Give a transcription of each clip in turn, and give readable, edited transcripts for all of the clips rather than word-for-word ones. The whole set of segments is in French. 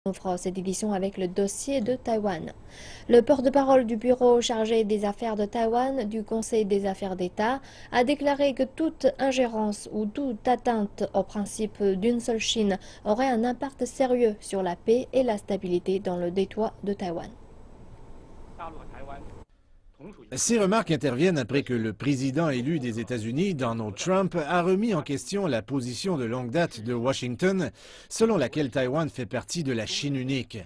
ouvre cette édition avec le dossier de Taïwan. Le porte-parole du bureau chargé des affaires de Taïwan du Conseil des affaires d'État a déclaré que toute ingérence ou toute atteinte au principe d'une seule Chine aurait un impact sérieux sur la paix et la stabilité dans le détroit de Taïwan. Ces remarques interviennent après que le président élu des États-Unis, Donald Trump, a remis en question la position de longue date de Washington, selon laquelle Taïwan fait partie de la Chine unique.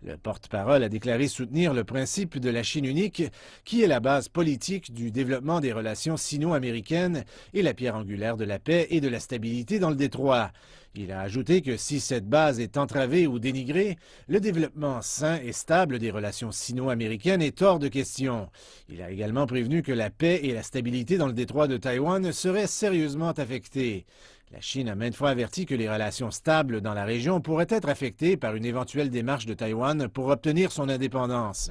Le porte-parole a déclaré soutenir le principe de la Chine unique, qui est la base politique du développement des relations sino-américaines et la pierre angulaire de la paix et de la stabilité dans le détroit. Il a ajouté que si cette base est entravée ou dénigrée, le développement sain et stable des relations sino-américaines est hors de question. Il a également prévenu que la paix et la stabilité dans le détroit de Taïwan seraient sérieusement affectées. La Chine a maintes fois averti que les relations stables dans la région pourraient être affectées par une éventuelle démarche de Taïwan pour obtenir son indépendance.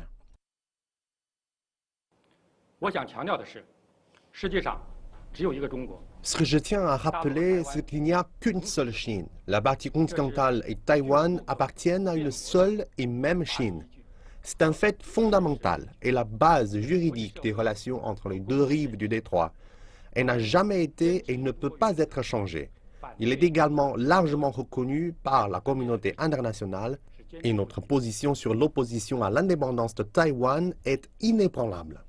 Ce que je tiens à rappeler, c'est qu'il n'y a qu'une seule Chine. La partie continentale et Taïwan appartiennent à une seule et même Chine. C'est un fait fondamental et la base juridique des relations entre les deux rives du détroit. Elle n'a jamais été et ne peut pas être changée. Il est également largement reconnu par la communauté internationale et notre position sur l'opposition à l'indépendance de Taïwan est inébranlable.